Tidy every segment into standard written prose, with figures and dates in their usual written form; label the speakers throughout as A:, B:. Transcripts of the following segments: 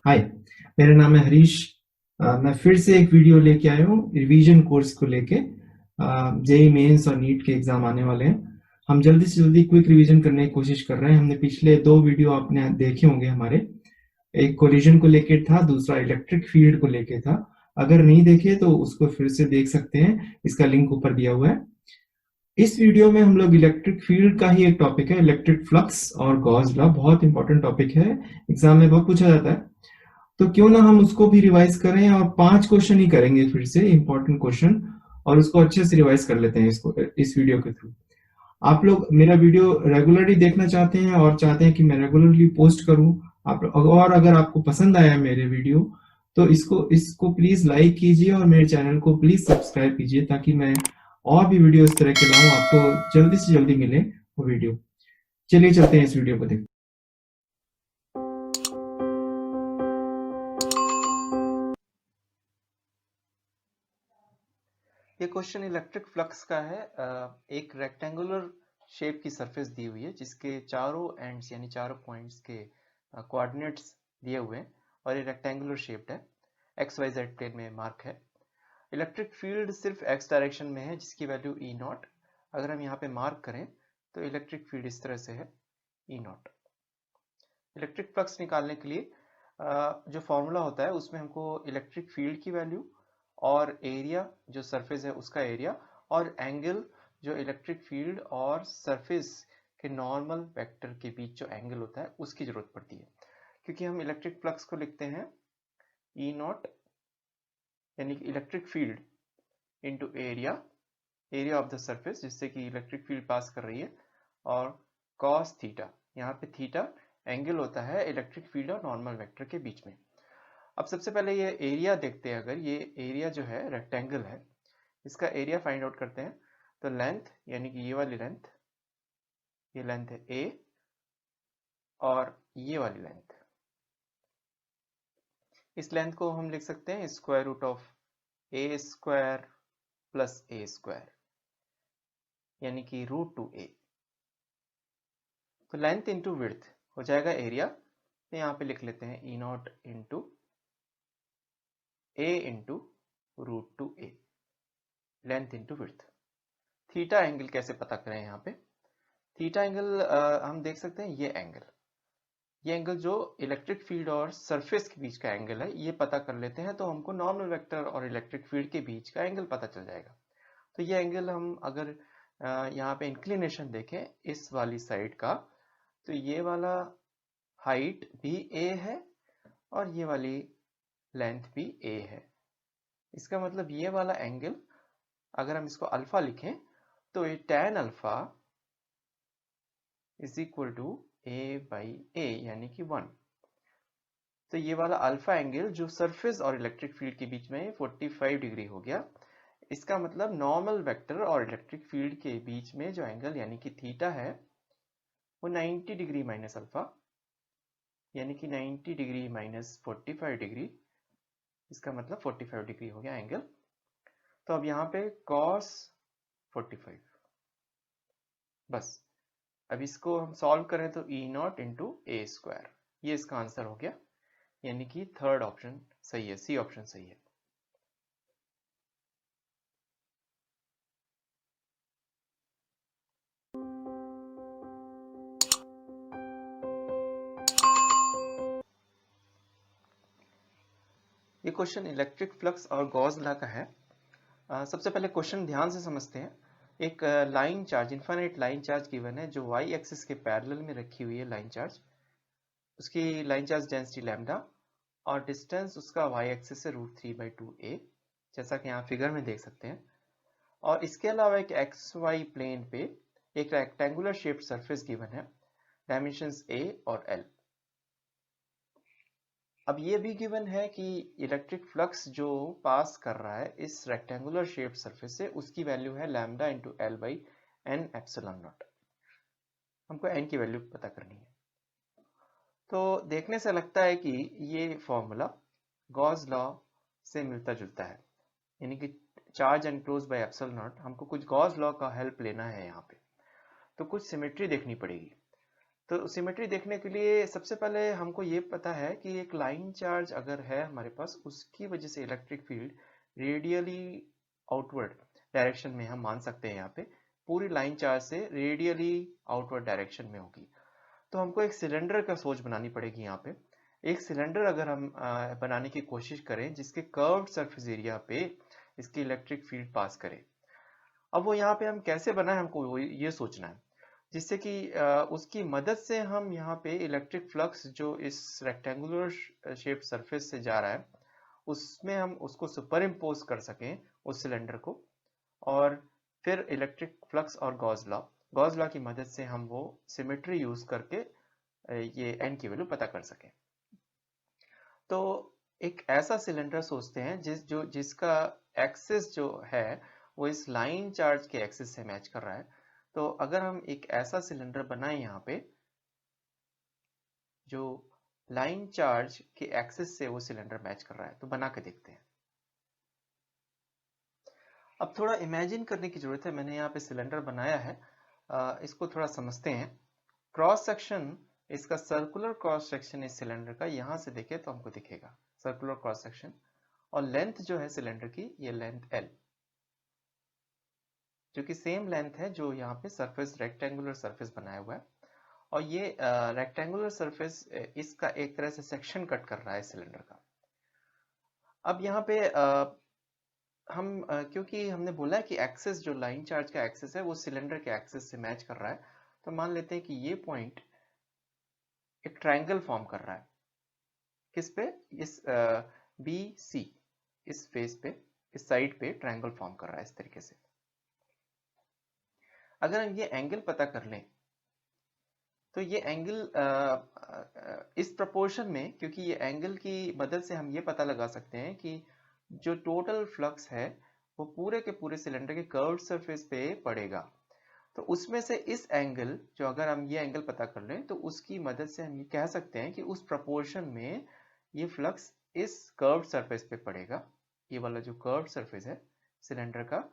A: हाय, मेरा नाम है हरीश। मैं फिर से एक वीडियो लेके आया हूँ रिवीजन कोर्स को लेके। जेई मेंस और नीट के एग्जाम आने वाले हैं। हम जल्दी से जल्दी क्विक रिवीजन करने की कोशिश कर रहे हैं। हमने पिछले 2 वीडियो आपने देखे होंगे हमारे। एक कोलिजन को लेके था, दूसरा इलेक्ट्रिक फील्ड को लेके था। अगर नहीं देखे तो उसको फिर से देख सकते हैं, इसका लिंक ऊपर दिया हुआ है। इस वीडियो में हम लोग इलेक्ट्रिक फील्ड का ही एक टॉपिक है, इलेक्ट्रिक फ्लक्स और गॉस लॉ। बहुत इंपॉर्टेंट टॉपिक है, एग्जाम में बहुत पूछा जाता है। तो क्यों ना हम उसको भी रिवाइज करें, और 5 क्वेश्चन ही करेंगे फिर से, इंपॉर्टेंट क्वेश्चन, और उसको अच्छे से रिवाइज कर लेते हैं इसको इस वीडियो के थ्रू। आप लोग मेरा वीडियो रेगुलरली देखना चाहते हैं और चाहते हैं कि मैं रेगुलरली पोस्ट करूं, आप, और अगर आपको पसंद आया मेरे वीडियो तो इसको इसको प्लीज लाइक कीजिए और मेरे चैनल को प्लीज सब्सक्राइब कीजिए, ताकि मैं और भी वीडियो इस तरह के लाऊं, आपको जल्दी से जल्दी मिले वो वीडियो। चलिए चलते हैं इस वीडियो को देखते।
B: ये क्वेश्चन इलेक्ट्रिक फ्लक्स का है। एक रेक्टेंगुलर शेप की सरफेस दी हुई है जिसके चारों एंड्स यानी चारों पॉइंट्स के कोऑर्डिनेट्स दिए हुए हैं और ये रेक्टेंगुलर शेप्ड है, एक्स वाई जेड प्लेन में मार्क है। इलेक्ट्रिक फील्ड सिर्फ एक्स डायरेक्शन में है जिसकी वैल्यू ई नॉट। अगर हम यहाँ पे मार्क करें तो इलेक्ट्रिक फील्ड इस तरह से है, ई नॉट। इलेक्ट्रिक फ्लक्स निकालने के लिए जो फॉर्मूला होता है उसमें हमको इलेक्ट्रिक फील्ड की वैल्यू और एरिया जो सरफेस है उसका एरिया और एंगल जो इलेक्ट्रिक फील्ड और सरफेस के नॉर्मल वेक्टर के बीच जो एंगल होता है उसकी जरूरत पड़ती है, क्योंकि हम इलेक्ट्रिक फ्लक्स को लिखते हैं ई नॉट यानी कि electric field into area of the surface जिससे कि इलेक्ट्रिक फील्ड पास कर रही है, और कॉस थीटा, यहाँ पे थीटा एंगल होता है इलेक्ट्रिक फील्ड और नॉर्मल वेक्टर के बीच में। अब सबसे पहले ये एरिया देखते हैं। अगर ये एरिया जो है रेक्टेंगल है, इसका एरिया फाइंड आउट करते हैं। तो लेंथ यानी कि ये वाली लेंथ, ये लेंथ है ए, और ये वाली लेंथ, इस लेंथ को हम लिख सकते हैं square root of A square plus A square यानी कि √2a। तो लेंथ इंटू विड्थ हो जाएगा एरिया। तो यहाँ पे लिख लेते हैं E naught into A into √2a, length into width. Theta angle कैसे पता करें? यहाँ पे थीटा एंगल हम देख सकते हैं, ये एंगल जो इलेक्ट्रिक फील्ड और सरफेस के बीच का एंगल है, ये पता कर लेते हैं तो हमको नॉर्मल वेक्टर और इलेक्ट्रिक फील्ड के बीच का एंगल पता चल जाएगा। तो ये एंगल हम अगर यहाँ पे इंक्लिनेशन देखें इस वाली साइड का, तो ये वाला हाइट भी a है और ये वाली लेंथ भी a है। इसका मतलब ये वाला एंगल अगर हम इसको अल्फा लिखें तो ये tan alpha is equal to a/a यानी कि 1। तो ये वाला अल्फा एंगल जो सरफेस और इलेक्ट्रिक फील्ड के बीच में 45 डिग्री हो गया। इसका मतलब नॉर्मल वेक्टर और इलेक्ट्रिक फील्ड के बीच में जो एंगल यानी कि थीटा है वो 90 डिग्री माइनस अल्फा यानी कि 90 डिग्री माइनस 45 डिग्री, इसका मतलब 45 डिग्री हो गया एंगल। तो अब यहाँ पे cos 45, बस अब इसको हम सॉल्व करें तो ई नॉट इंटू ए स्क्वायर, ये इसका आंसर हो गया, यानी कि थर्ड ऑप्शन सही है, सी ऑप्शन सही है। ये क्वेश्चन इलेक्ट्रिक फ्लक्स और गॉस लॉ का है। सबसे पहले क्वेश्चन ध्यान से समझते हैं। एक line charge, infinite line charge given है जो वाई एक्सिस के पैरेलल में रखी हुई है लाइन चार्ज। उसकी लाइन चार्ज डेंसिटी लैम्डा और डिस्टेंस उसका वाई एक्सिस से √3/2a, जैसा कि यहाँ फिगर में देख सकते हैं। और इसके अलावा एक एक्स वाई प्लेन पे एक रेक्टेंगुलर शेप्ड सरफेस गिवन है, डायमेंशंस a और l। अब ये भी गिवन है कि इलेक्ट्रिक फ्लक्स जो पास कर रहा है इस रेक्टेंगुलर शेप्ड सरफेस से उसकी वैल्यू है lambda into l/n epsilon not. हमको n की वैल्यू पता करनी है। तो देखने से लगता है कि ये फॉर्मूला गॉस लॉ से मिलता जुलता है, यानी कि charge enclosed by epsilon not. हमको कुछ गॉस लॉ का हेल्प लेना है यहाँ पे, तो कुछ सिमेट्री देखनी पड़ेगी। तो सिमेट्री देखने के लिए सबसे पहले हमको ये पता है कि एक लाइन चार्ज अगर है हमारे पास, उसकी वजह से electric field radially outward direction में हम मान सकते हैं। यहाँ पे पूरी लाइन चार्ज से रेडियली आउटवर्ड डायरेक्शन में होगी। तो हमको एक सिलेंडर का सोच बनानी पड़ेगी। यहाँ पे एक सिलेंडर अगर हम बनाने की कोशिश करें जिसके कर्व्ड सरफेस एरिया पे इसकी इलेक्ट्रिक फील्ड पास करे, अब वो यहाँ पे हम कैसे बनाए हमको ये सोचना है, जिससे कि उसकी मदद से हम यहाँ पे इलेक्ट्रिक फ्लक्स जो इस रेक्टेंगुलर शेप सरफेस से जा रहा है उसमें हम उसको सुपर इम्पोज कर सकें उस सिलेंडर को, और फिर इलेक्ट्रिक फ्लक्स और गॉस लॉ की मदद से हम वो सिमेट्री यूज करके ये n की वैल्यू पता कर सकें। तो एक ऐसा सिलेंडर सोचते हैं जिसका एक्सिस जो है वो इस लाइन चार्ज के एक्सिस से मैच कर रहा है। तो अगर हम एक ऐसा सिलेंडर बनाएं यहाँ पे जो लाइन चार्ज के एक्सिस से वो सिलेंडर मैच कर रहा है, तो बना के देखते हैं। अब थोड़ा इमेजिन करने की जरूरत है। मैंने यहाँ पे सिलेंडर बनाया है, इसको थोड़ा समझते हैं। क्रॉस सेक्शन, इसका सर्कुलर क्रॉस सेक्शन इस सिलेंडर का यहाँ से देखे तो हमको दिखेगा सर्कुलर क्रॉस सेक्शन, और लेंथ जो है सिलेंडर की ये लेंथ L, जो कि सेम लेंथ है जो यहाँ पे सरफेस रेक्टेंगुलर सरफेस बनाया हुआ है। और ये रेक्टेंगुलर सरफेस इसका एक तरह से सेक्शन कट कर रहा है सिलेंडर का। अब यहाँ पे क्योंकि हमने बोला है कि एक्सिस जो लाइन चार्ज का एक्सिस है वो सिलेंडर के एक्सिस से मैच कर रहा है, तो मान लेते हैं कि ये पॉइंट एक ट्रायंगल फॉर्म कर रहा है। किस पे? इस BC इस फेस पे, इस साइड पे ट्रायंगल फॉर्म कर रहा है इस तरीके से। अगर हम ये एंगल पता कर लें तो ये एंगल इस प्रोपोर्शन में, क्योंकि ये एंगल की मदद से हम ये पता लगा सकते हैं कि जो टोटल फ्लक्स है वो पूरे के पूरे सिलेंडर के कर्व्ड सरफेस पे पड़ेगा। तो उसमें से इस एंगल, जो अगर हम ये एंगल पता कर लें तो उसकी मदद से हम ये कह सकते हैं कि उस प्रोपोर्शन में ये फ्लक्स इस कर्व्ड सरफेस पे पड़ेगा, ये वाला जो कर्व्ड सरफेस है सिलेंडर का,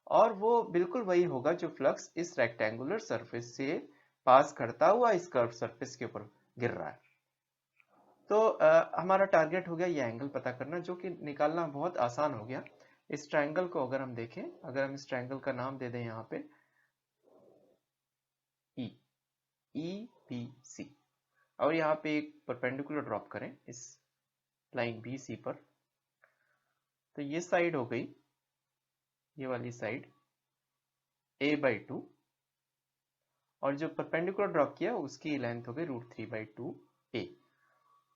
B: और वो बिल्कुल वही होगा जो फ्लक्स इस रेक्टेंगुलर सरफेस से पास करता हुआ इस कर्व सरफेस के ऊपर गिर रहा है। तो हमारा टारगेट हो गया ये एंगल पता करना, जो कि निकालना बहुत आसान हो गया। इस ट्रायंगल को अगर हम देखें, अगर हम इस ट्रायंगल का नाम दे दें यहाँ पे EBC, और यहाँ पे एक परपेंडिकुलर ड्रॉप करें इस लाइन BC पर, तो ये साइड हो गई, ये वाली साइड a/2, और जो परपेंडिकुलर ड्रॉप किया उसकी लेंथ हो गई √3/2a।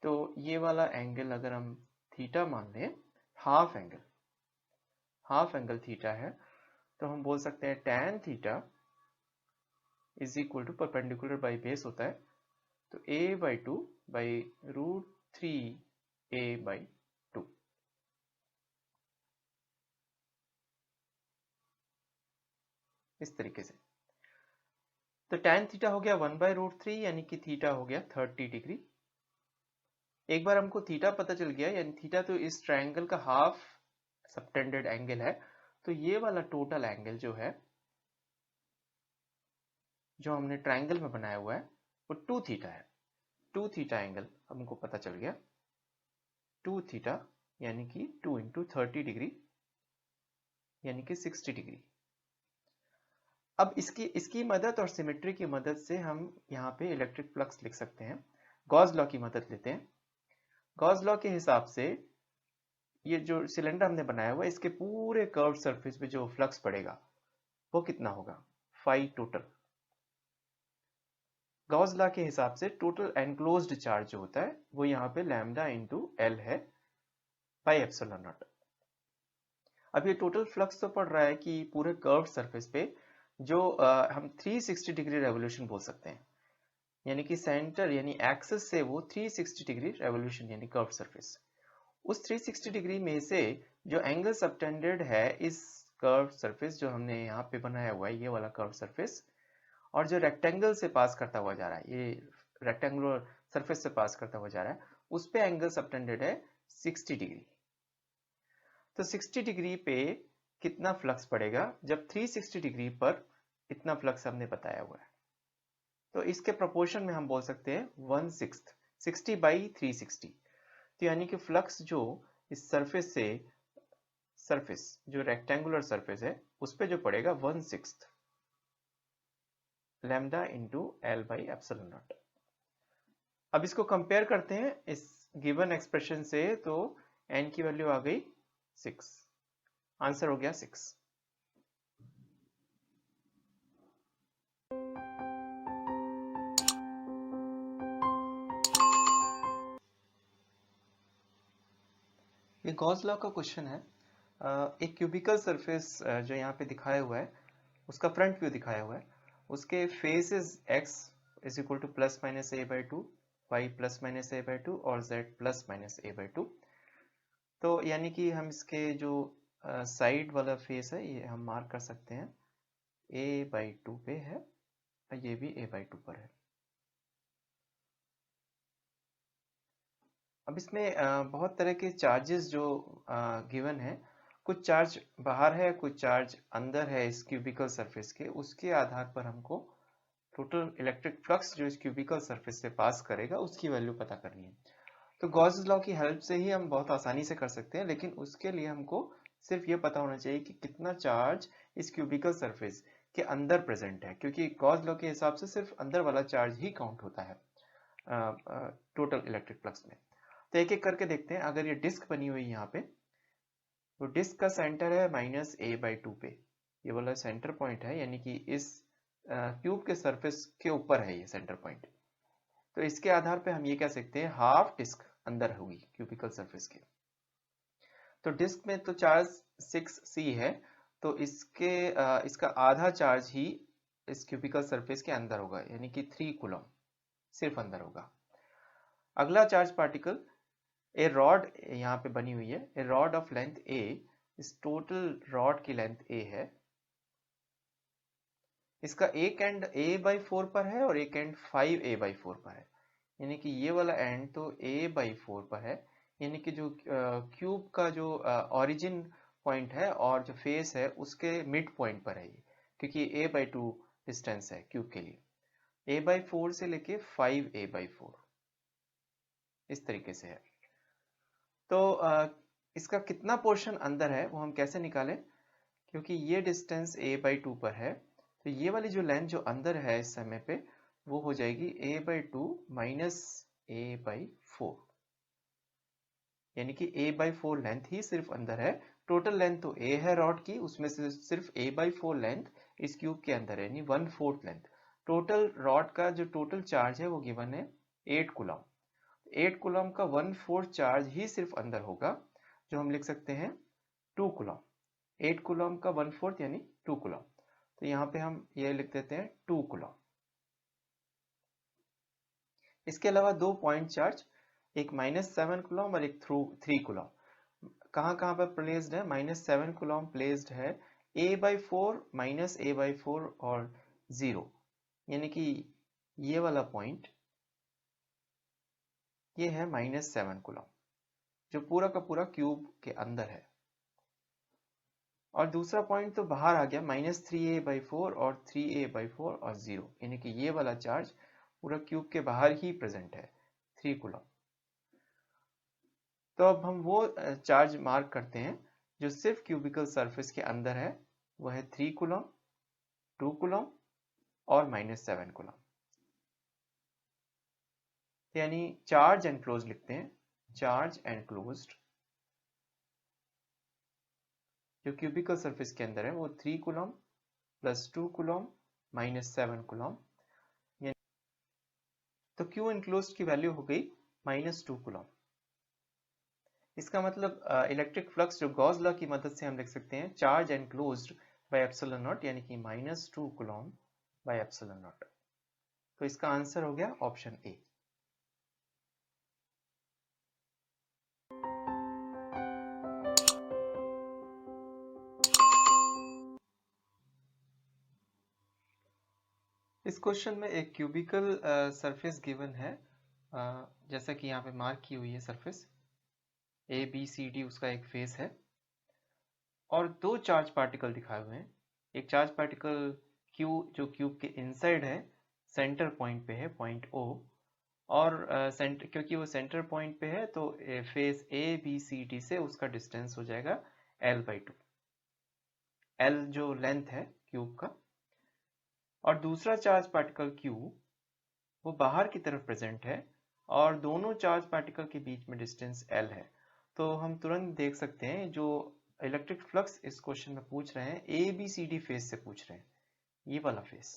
B: तो ये वाला एंगल अगर हम थीटा मान लें, हाफ एंगल थीटा है, तो हम बोल सकते हैं tan theta is equal to perpendicular by base होता है, तो a/2 बाई √3a/2। इस तरीके से तो tan थीटा हो गया 1/√3, यानी कि थीटा हो गया 30 डिग्री। एक बार हमको थीटा पता चल गया, यानी थीटा तो इस ट्रायंगल का हाफ सबटेंडेड एंगल है, तो ये वाला टोटल एंगल जो है जो हमने ट्रायंगल में बनाया हुआ है वो 2 थीटा है। 2 थीटा एंगल हमको पता चल गया, 2 थीटा यानी कि 2 × 30 डिग्री यानी कि 60 डिग्री। अब इसकी मदद और सिमेट्री की मदद से हम यहाँ पे इलेक्ट्रिक फ्लक्स लिख सकते हैं। गॉस लॉ की मदद लेते हैं। गॉस लॉ के हिसाब से ये जो सिलेंडर हमने बनाया हुआ है इसके पूरे कर्व सरफेस पे जो फ्लक्स पड़ेगा वो कितना होगा, फाई टोटल। गॉस लॉ के हिसाब से टोटल एनक्लोज्ड चार्ज जो होता है वो यहाँ पे लैम्डा × L है बाई एप्सिलॉन नॉट। अब ये टोटल फ्लक्स तो पड़ रहा है कि पूरे कर्व सरफेस पे जो हम 360 डिग्री रेवोल्यूशन बोल सकते हैं, यानी कि सेंटर यानी एक्सिस से वो 360 डिग्री रेवोल्यूशन यानी कर्व सरफेस। उस 360 डिग्री में से जो एंगल सबटेंडेड है इस कर्व सरफेस जो हमने यहाँ पे बनाया हुआ है, ये वाला कर्व सरफेस, और जो रेक्टेंगल से पास करता हुआ जा रहा है, ये रेक्टेंगुलर सरफेस से पास करता हुआ जा रहा है, उस पे एंगल सबटेंडेड है 60 डिग्री। तो 60 डिग्री पे कितना फ्लक्स पड़ेगा जब 360 डिग्री पर इतना फ्लक्स हमने बताया हुआ है। तो इसके प्रोपोर्शन में हम बोल सकते हैं 1/6, 60/360। तो यानी कि फ्लक्स जो इस सरफेस से जो रेक्टेंगुलर सरफेस है उस पे जो पड़ेगा 1/6 लैम्डा इंटू L/ε0। अब इसको कंपेयर करते हैं इस गिवन एक्सप्रेशन से, तो n की वैल्यू आ गई 6, आंसर हो गया 6। ये गॉस लॉ का क्वेश्चन है। एक क्यूबिकल सरफेस जो यहाँ पे दिखाया हुआ है उसका फ्रंट व्यू दिखाया हुआ है, उसके faces x is equal to +-a/2, y +-a/2 और z +-a/2। तो यानी कि हम इसके जो साइड वाला फेस है ये हम मार्क कर सकते हैं a/2 पे है और ये भी a/2 पर है। अब इसमें बहुत तरह के चार्जेस जो गिवन है, कुछ चार्ज बाहर है, कुछ चार्ज अंदर है इस क्यूबिकल सरफेस के, उसके आधार पर हमको टोटल इलेक्ट्रिक फ्लक्स जो इस क्यूबिकल सरफेस से पास करेगा उसकी वैल्यू पता करनी है। तो गॉस लॉ की हेल्प से ही हम बहुत आसानी से कर सकते हैं, लेकिन उसके लिए हमको सिर्फ ये पता होना चाहिए कि कितना चार्ज इस क्यूबिकल सरफेस के अंदर प्रेजेंट है, क्योंकि गॉस लॉ के हिसाब से सिर्फ अंदर वाला चार्ज ही काउंट होता है टोटल इलेक्ट्रिक फ्लक्स में। तो एक एक करके देखते हैं। अगर ये डिस्क बनी हुई है यहाँ पे, तो डिस्क का सेंटर है -a/2 पे, ये वाला सेंटर पॉइंट है, यानी कि इस क्यूब के सरफेस के ऊपर है ये सेंटर पॉइंट। तो इसके आधार पे हम ये कह सकते हैं हाफ डिस्क अंदर होगी क्यूबिकल सरफेस के। तो डिस्क में तो चार्ज 6c है, तो इसका आधा चार्ज ही इस क्यूबिकल सरफेस के अंदर होगा, यानी कि 3 कूलम सिर्फ अंदर होगा। अगला चार्ज पार्टिकल ए रॉड यहाँ पे बनी हुई है, ए रॉड ऑफ लेंथ a, इस टोटल रॉड की लेंथ a है, इसका एक एंड a/4 पर है और एक एंड 5a/4 पर है, यानी कि ये वाला एंड तो a/4 पर है, यानी कि जो क्यूब का जो ओरिजिन पॉइंट है और जो फेस है उसके मिड पॉइंट पर है ये, क्योंकि a/2 डिस्टेंस है क्यूब के लिए। a/4 से लेके 5a/4 इस तरीके से है। तो इसका कितना पोर्शन अंदर है वो हम कैसे निकालें, क्योंकि ये डिस्टेंस a/2 पर है, तो ये वाली जो लेंथ जो अंदर है इस समय पे वो हो जाएगी a/2 माइनस a/4, यानी कि a/4 लेंथ ही सिर्फ अंदर है। टोटल लेंथ तो a है रॉड की, उसमें से सिर्फ a/4 लेंथ इस क्यूब के अंदर है, यानी 1/4 लेंथ। टोटल रॉड का जो टोटल चार्ज है वो गिवन है 8 कूलम। 8 कूलम का 1/4 चार्ज ही सिर्फ अंदर होगा, जो हम लिख सकते हैं 2 कूलम। 8 कूलम का 1/4 यानी 2 कूलम, तो यहाँ पे हम ये लिख देते हैं 2 कूलम। इसके अलावा दो पॉइंट चार्ज, एक -7 कूलम और एक 3 कूलम, कहाँ कहाँ पर प्लेस्ड है? -7 कूलम प्लेस्ड है a/4, -a/4 और 0, यानी कि ये वाला पॉइंट ये है -7 कूलम, जो पूरा का पूरा क्यूब के अंदर है। और दूसरा पॉइंट तो बाहर आ गया -3a/4 और 3a/4 और 0, यानी कि ये वाला चार्ज पूरा क्यूब के बाहर ही प्रेजेंट है, 3 कूलम। तो अब हम वो चार्ज मार्क करते हैं जो सिर्फ क्यूबिकल सरफेस के अंदर है, वो है 3 कूलम, 2 कूलम और -7 कूलम, यानी चार्ज एनक्लोज लिखते हैं। चार्ज एनक्लोज्ड जो क्यूबिकल सरफेस के अंदर है वो 3 कूलम प्लस 2 कूलम -7 कूलम, तो क्यू एनक्लोज्ड की वैल्यू हो गई -2 कूलम। इसका मतलब इलेक्ट्रिक फ्लक्स जो गॉस लॉ की मदद से हम लिख सकते हैं charge enclosed by epsilon not, यानी कि -2 कूलम बाय एप्सिलॉन नॉट। तो इसका आंसर हो गया ऑप्शन ए। इस क्वेश्चन में एक क्यूबिकल सरफेस गिवन है, जैसा कि यहाँ पे मार्क की हुई है सरफेस ABCD, उसका एक फेस है और दो चार्ज पार्टिकल दिखाए हुए हैं। एक चार्ज पार्टिकल Q जो क्यूब के इनसाइड है सेंटर पॉइंट पे है, पॉइंट O, और सेंटर, क्योंकि वो सेंटर पॉइंट पे है तो फेस ABCD से उसका डिस्टेंस हो जाएगा L/2, L जो लेंथ है क्यूब का। और दूसरा चार्ज पार्टिकल Q वो बाहर की तरफ प्रेजेंट है और दोनों चार्ज पार्टिकल के बीच में डिस्टेंस L है। तो हम तुरंत देख सकते हैं जो इलेक्ट्रिक फ्लक्स इस क्वेश्चन में पूछ रहे हैं ABCD फेस से पूछ रहे हैं, ये वाला फेस।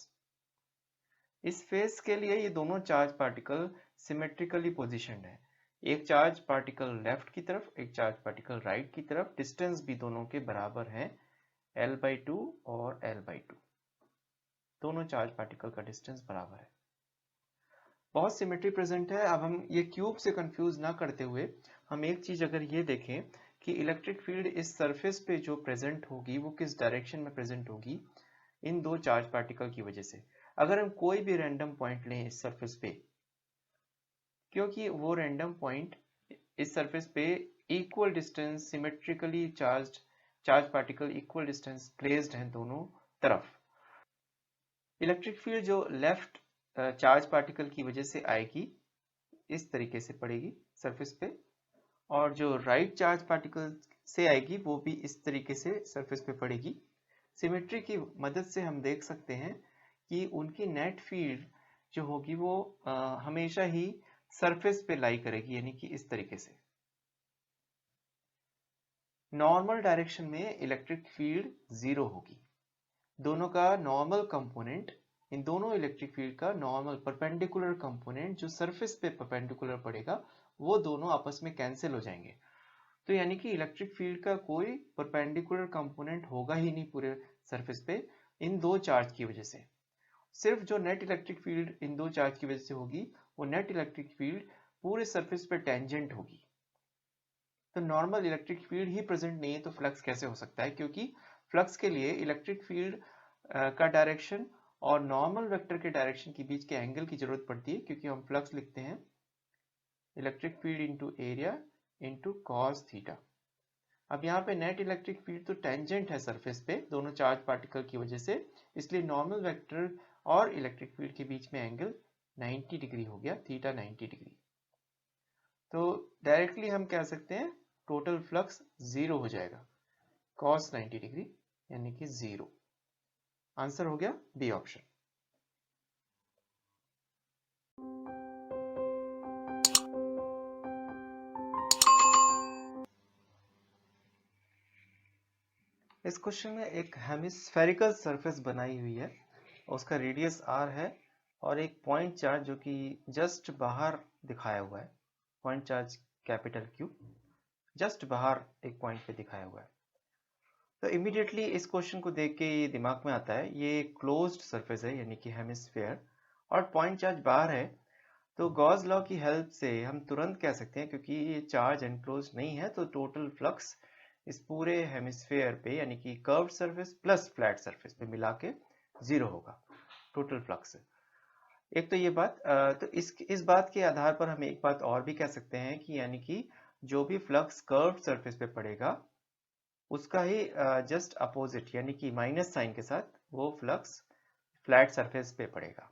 B: इस फेस के लिए ये दोनों चार्ज पार्टिकल सिमेट्रिकली पोजीशनड है, एक चार्ज पार्टिकल लेफ्ट की तरफ, एक चार्ज पार्टिकल राइट की तरफ। डिस्टेंस भी दोनों के बराबर है, L/2 और L/2, दोनों चार्ज पार्टिकल का डिस्टेंस बराबर है। बहुत सिमेट्री प्रेजेंट है। अब हम ये क्यूब से कंफ्यूज ना करते हुए हम एक चीज अगर ये देखें कि इलेक्ट्रिक फील्ड इस सरफेस पे जो प्रेजेंट होगी वो किस डायरेक्शन में प्रेजेंट होगी, इन दो चार्ज पार्टिकल की वजह से। अगर हम कोई भी रैंडम पॉइंट लें इस सरफेस पे, क्योंकि वो रैंडम पॉइंट इस सरफेस पे equal distance symmetrically charge particle equal distance placed हैं दोनों तरफ, इलेक्ट्रिक फील्ड जो लेफ्ट चार्ज पार्टिकल की वजह से आएगी इस तरीके से पड़ेगी सरफेस पे, और जो राइट चार्ज पार्टिकल से आएगी वो भी इस तरीके से सरफेस पे पड़ेगी। सिमेट्री की मदद से हम देख सकते हैं कि उनकी नेट फील्ड जो होगी वो हमेशा ही सरफेस पे लाई करेगी, यानी कि इस तरीके से। नॉर्मल डायरेक्शन में इलेक्ट्रिक फील्ड 0 होगी। दोनों का नॉर्मल कंपोनेंट, इन दोनों इलेक्ट्रिक फील्ड का नॉर्मल परपेंडिकुलर कंपोनेंट जो सरफेस पे परपेंडिकुलर पड़ेगा वो दोनों आपस में कैंसिल हो जाएंगे। तो यानी कि इलेक्ट्रिक फील्ड का कोई परपेंडिकुलर कंपोनेंट होगा ही नहीं पूरे सरफेस पे इन दो चार्ज की वजह से। सिर्फ जो नेट इलेक्ट्रिक फील्ड इन दो चार्ज की वजह से होगी वो नेट इलेक्ट्रिक फील्ड पूरे सरफेस पे टेंजेंट होगी। तो नॉर्मल इलेक्ट्रिक फील्ड ही प्रेजेंट नहीं है तो फ्लक्स कैसे हो सकता है? क्योंकि फ्लक्स के लिए इलेक्ट्रिक फील्ड का डायरेक्शन और नॉर्मल वेक्टर के डायरेक्शन के बीच के एंगल की जरूरत पड़ती है, क्योंकि हम फ्लक्स लिखते हैं electric field into area into cos theta. अब यहाँ पे नेट इलेक्ट्रिक फील्ड तो टेंजेंट है सरफेस पे दोनों चार्ज पार्टिकल की वजह से, इसलिए नॉर्मल वेक्टर और इलेक्ट्रिक फील्ड के बीच में एंगल 90 डिग्री हो गया, थीटा 90 डिग्री। तो डायरेक्टली हम कह सकते हैं टोटल फ्लक्स 0 हो जाएगा, cos 90 डिग्री यानी कि 0। आंसर हो गया बी ऑप्शन। इस क्वेश्चन में एक हेमिस्फेरिकल सरफेस बनाई हुई है, उसका रेडियस r है और एक पॉइंट चार्ज जो कि जस्ट बाहर दिखाया हुआ है, point charge capital Q just बाहर एक पॉइंट पे दिखाया हुआ है। तो इमीडिएटली इस क्वेश्चन को देख के ये दिमाग में आता है ये क्लोज्ड सरफेस है यानी कि हेमिस्फेयर, और पॉइंट चार्ज बाहर है। तो गॉस लॉ की हेल्प से हम तुरंत कह सकते हैं, क्योंकि ये चार्ज एनक्लोज नहीं है, तो टोटल फ्लक्स इस पूरे हेमिस्फेयर पे यानी कि curved surface plus flat surface पे मिला के 0 होगा टोटल फ्लक्स। एक तो ये बात, तो इस बात के आधार पर हम एक बात और भी कह सकते हैं कि यानी कि जो भी फ्लक्स कर्व्ड सरफेस पे पड़ेगा उसका ही जस्ट अपोजिट यानी कि माइनस साइन के साथ वो फ्लक्स फ्लैट सरफेस पे पड़ेगा।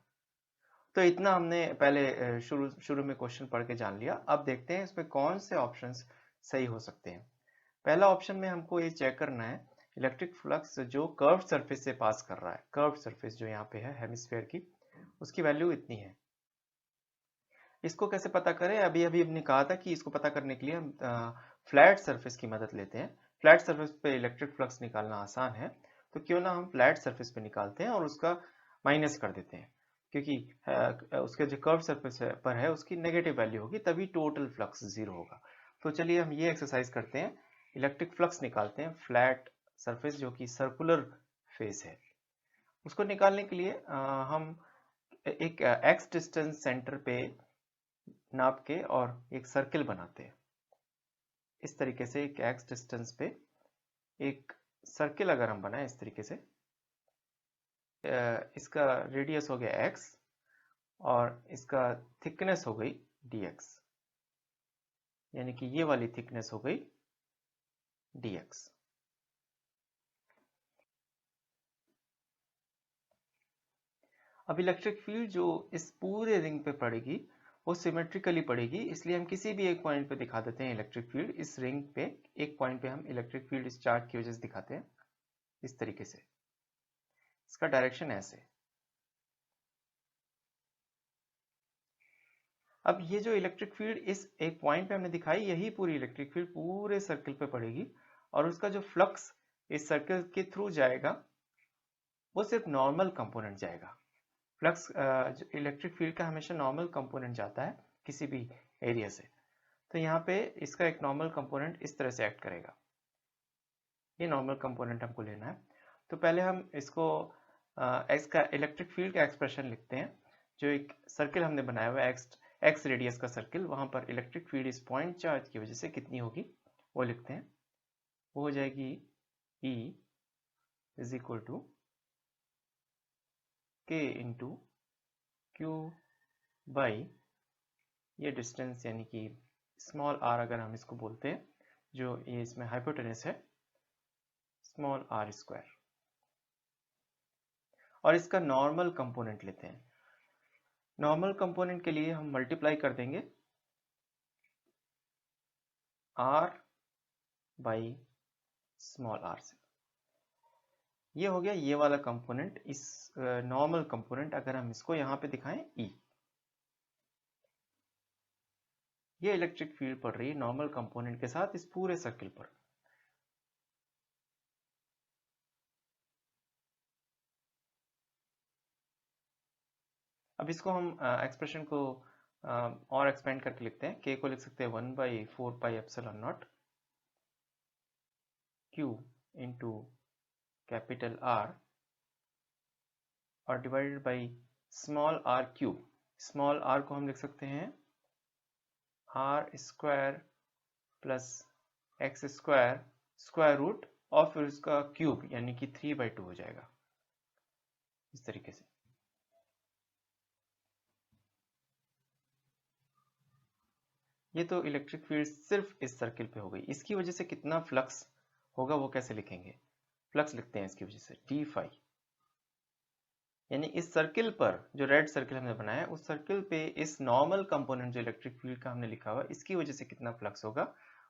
B: तो इतना हमने पहले शुरू में क्वेश्चन पढ़ के जान लिया। अब देखते हैं इसमें कौन से ऑप्शंस सही हो सकते हैं। पहला ऑप्शन में हमको ये चेक करना है इलेक्ट्रिक फ्लक्स जो कर्व्ड सरफेस से पास कर रहा है, कर्व्ड सरफेस जो यहाँ पे है हेमिस्फेयर की, उसकी वैल्यू इतनी है। इसको कैसे पता करें? अभी हमने कहा था कि इसको पता करने के लिए हम फ्लैट सरफेस की मदद लेते हैं। फ्लैट सरफेस पे इलेक्ट्रिक फ्लक्स निकालना आसान है, तो क्यों ना हम फ्लैट सरफेस पे निकालते हैं और उसका माइनस कर देते हैं, क्योंकि उसके जो कर्व सरफेस पर है उसकी नेगेटिव वैल्यू होगी, तभी टोटल फ्लक्स 0 होगा। तो चलिए हम ये एक्सरसाइज करते हैं, इलेक्ट्रिक फ्लक्स निकालते हैं फ्लैट सरफेस जो कि सर्कुलर फेस है। उसको निकालने के लिए हम एक एक्स डिस्टेंस सेंटर पे नाप के और एक सर्किल बनाते हैं। इस तरीके से एक एक्स डिस्टेंस पे एक सर्किल अगर हम बनाए इस तरीके से, इसका रेडियस हो गया x और इसका थिकनेस हो गई dx, यानी कि ये वाली थिकनेस हो गई dx। अब इलेक्ट्रिक फील्ड जो इस पूरे रिंग पे पड़ेगी वो सिमेट्रिकली पड़ेगी, इसलिए हम किसी भी एक पॉइंट पे दिखा देते हैं इलेक्ट्रिक फील्ड। इस रिंग पे एक पॉइंट पे हम इलेक्ट्रिक फील्ड इस चार्ज की वजह से दिखाते हैं इस तरीके से। इसका डायरेक्शन ऐसे। अब ये जो इलेक्ट्रिक फील्ड इस एक पॉइंट पे हमने दिखाई, यही पूरी इलेक्ट्रिक फील्ड पूरे सर्किल पे पड़ेगी और उसका जो फ्लक्स इस सर्किल के थ्रू जाएगा वो सिर्फ नॉर्मल कंपोनेंट जाएगा। फ्लक्स जो इलेक्ट्रिक फील्ड का हमेशा नॉर्मल कंपोनेंट जाता है किसी भी एरिया से। तो यहाँ पे इसका एक नॉर्मल कंपोनेंट इस तरह से एक्ट करेगा। ये नॉर्मल कंपोनेंट हमको लेना है। तो पहले हम इसको एक्स का इलेक्ट्रिक फील्ड का एक्सप्रेशन लिखते हैं। जो एक सर्किल हमने बनाया हुआ है एक्स रेडियस का सर्किल, वहां पर इलेक्ट्रिक फील्ड इस पॉइंट चार्ज की वजह से कितनी होगी वो लिखते हैं। वो हो जाएगी E is equal to K into Q by ये डिस्टेंस यानी कि स्मॉल r अगर हम इसको बोलते हैं, जो ये इसमें हाइपोटेनस है, स्मॉल r स्क्वायर। और इसका नॉर्मल कंपोनेंट लेते हैं। नॉर्मल कंपोनेंट के लिए हम मल्टीप्लाई कर देंगे r बाई स्मॉल r से। ये हो गया ये वाला कंपोनेंट। इस नॉर्मल कंपोनेंट अगर हम इसको यहां पे दिखाएं E, ये इलेक्ट्रिक फील्ड पड़ रही है नॉर्मल कंपोनेंट के साथ इस पूरे सर्किल पर। अब इसको हम एक्सप्रेशन को और एक्सपेंड करके लिखते हैं। K को लिख सकते हैं 1/4 pi epsilon naught Q into capital R और divided by small r cube. Small r को हम लिख सकते हैं r square plus X square square root और फिर उसका क्यूब यानी कि 3/2 हो जाएगा इस तरीके से। ये तो इलेक्ट्रिक फील्ड सिर्फ इस सर्किल पे हो गई। इसकी वजह से कितना फ्लक्स होगा वो कैसे लिखेंगे? फ्लक्स लिखते हैं इसकी वजह से d फाई, यानी इस सर्किल पर जो रेड सर्किल हमने बनाया है उस सर्किल पे इस नॉर्मल कंपोनेंट जो इलेक्ट्रिक फील्ड का हमने लिखा हुआ इसकी वजह से कितना फ्लक्स होगा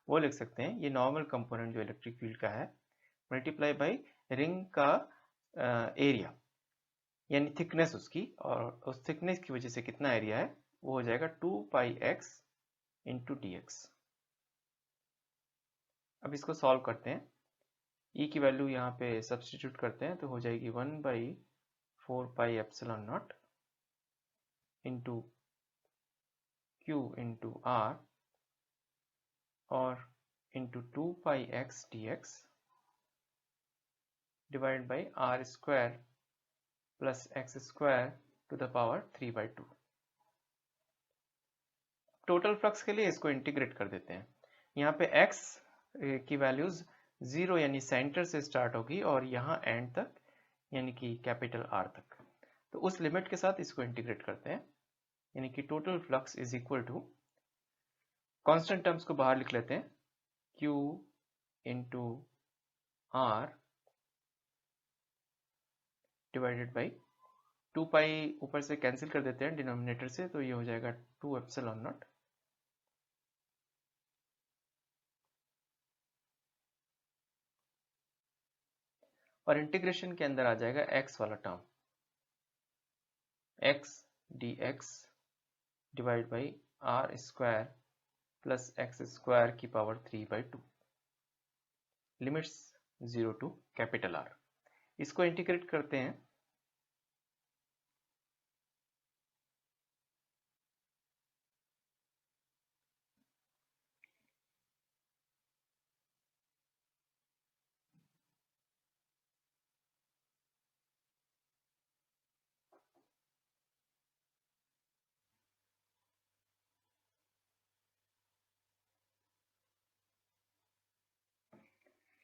B: वो लिख सकते हैं। ये नॉर्मल कंपोनेंट जो इलेक्ट्रिक फील्ड का है मल्टीप्लाई बाई रिंग का एरिया यानी थिकनेस उसकी, और उस थिकनेस की वजह से कितना एरिया है वो हो जाएगा 2πx इंटू dx। अब इसको सॉल्व करते हैं। E की वैल्यू यहाँ पे सब्स्टिट्यूट करते हैं तो हो जाएगी 1/4 pi epsilon naught into Q into R और into 2πx dx divide by r square plus X square to the power 3/2। Total flux के लिए इसको इंटीग्रेट कर देते हैं। यहाँ पे x की वैल्यूज 0 यानी सेंटर से स्टार्ट होगी और यहाँ एंड तक यानी कि कैपिटल R तक। तो उस लिमिट के साथ इसको इंटीग्रेट करते हैं, यानी कि total flux is equal to, constant terms को बाहर लिख लेते हैं, Q into R divided by 2 pi ऊपर से कैंसिल कर देते हैं डिनोमिनेटर से, तो ये हो जाएगा 2 एप्सिलॉन नॉट और इंटीग्रेशन के अंदर आ जाएगा x वाला term, x dx divide by r square plus X square की power 3/2, limits 0 to capital R। इसको इंटीग्रेट करते हैं।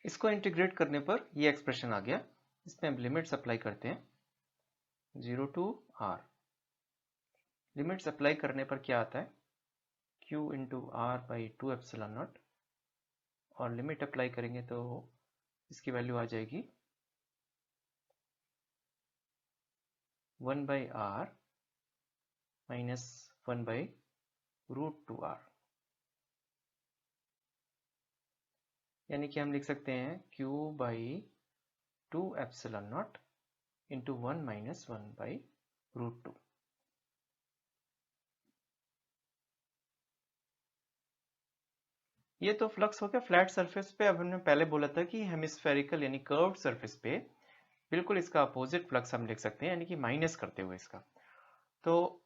B: इसको इंटीग्रेट करने पर ये एक्सप्रेशन आ गया। इसमें हम लिमिट्स अप्लाई करते हैं 0 टू R। लिमिट्स अप्लाई करने पर क्या आता है, Q into R by 2 epsilon not, और लिमिट अप्लाई करेंगे तो इसकी वैल्यू आ जाएगी 1/r माइनस 1/√2r, यानी कि हम लिख सकते हैं q/2 epsilon naught into 1 minus 1/√2। ये तो फ्लक्स हो गया फ्लैट सरफेस पे। अब हमने पहले बोला था कि हेमिस्फेरिकल यानी कर्व्ड सरफेस पे बिल्कुल इसका अपोजिट फ्लक्स हम लिख सकते हैं, यानी कि माइनस करते हुए इसका। तो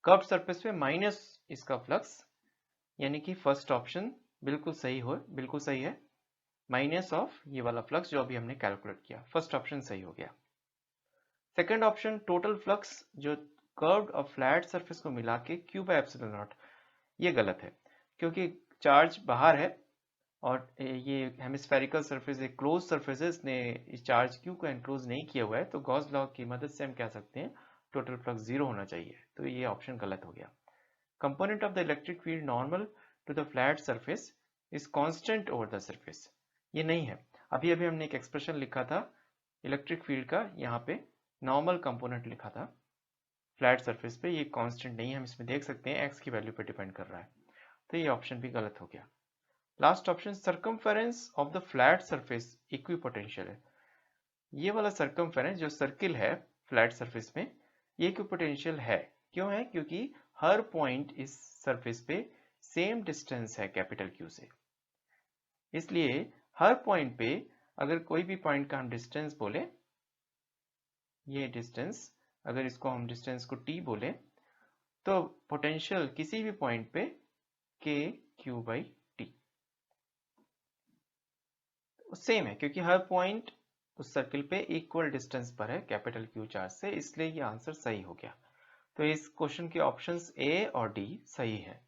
B: कर्व्ड सरफेस पे माइनस इसका फ्लक्स, यानी कि फर्स्ट ऑप्शन बिल्कुल सही है, माइनस ऑफ ये वाला फ्लक्स जो अभी हमने कैलकुलेट किया, फर्स्ट ऑप्शन सही हो गया। सेकेंड ऑप्शन टोटल फ्लक्स जो कर्व्ड और फ्लैट सरफेस को मिला के q/ε0, ये गलत है क्योंकि चार्ज बाहर है और ये हेमिस्फेरिकल सरफेस एक क्लोज सरफेस है, इसने इस चार्ज क्यू को एनक्लोज नहीं किया हुआ है, तो गॉस लॉ की मदद से हम कह सकते हैं टोटल फ्लक्स 0 होना चाहिए, तो ये ऑप्शन गलत हो गया। Component of the electric field normal to the flat surface is constant over the surface, ये नहीं है। अभी हमने एक एक्सप्रेशन लिखा था इलेक्ट्रिक फील्ड का, यहाँ पे नॉर्मल कंपोनेंट लिखा था फ्लैट सरफेस पे, ये कांस्टेंट नहीं है, हम इसमें देख सकते हैं एक्स की वैल्यू पे डिपेंड कर रहा है, तो ये ऑप्शन भी गलत हो गया। Last option circumference of the flat surface equipotential है, ये वाला सरकमफेरेंस जो सर्किल है फ्लैट सरफेस में, ये इक्विपोटेंशियल है। क्यों है? क्योंकि हर पॉइंट इस सरफेस पे सेम डिस्टेंस है कैपिटल क्यू से, इसलिए हर पॉइंट पे अगर कोई भी पॉइंट का हम डिस्टेंस बोले, ये डिस्टेंस अगर इसको हम डिस्टेंस को t बोले, तो पोटेंशियल किसी भी पॉइंट पे kq/t सेम है, क्योंकि हर पॉइंट उस सर्किल पे इक्वल डिस्टेंस पर है कैपिटल क्यू चार्ज से, इसलिए ये आंसर सही हो गया। तो इस क्वेश्चन के ऑप्शंस ए और डी सही है।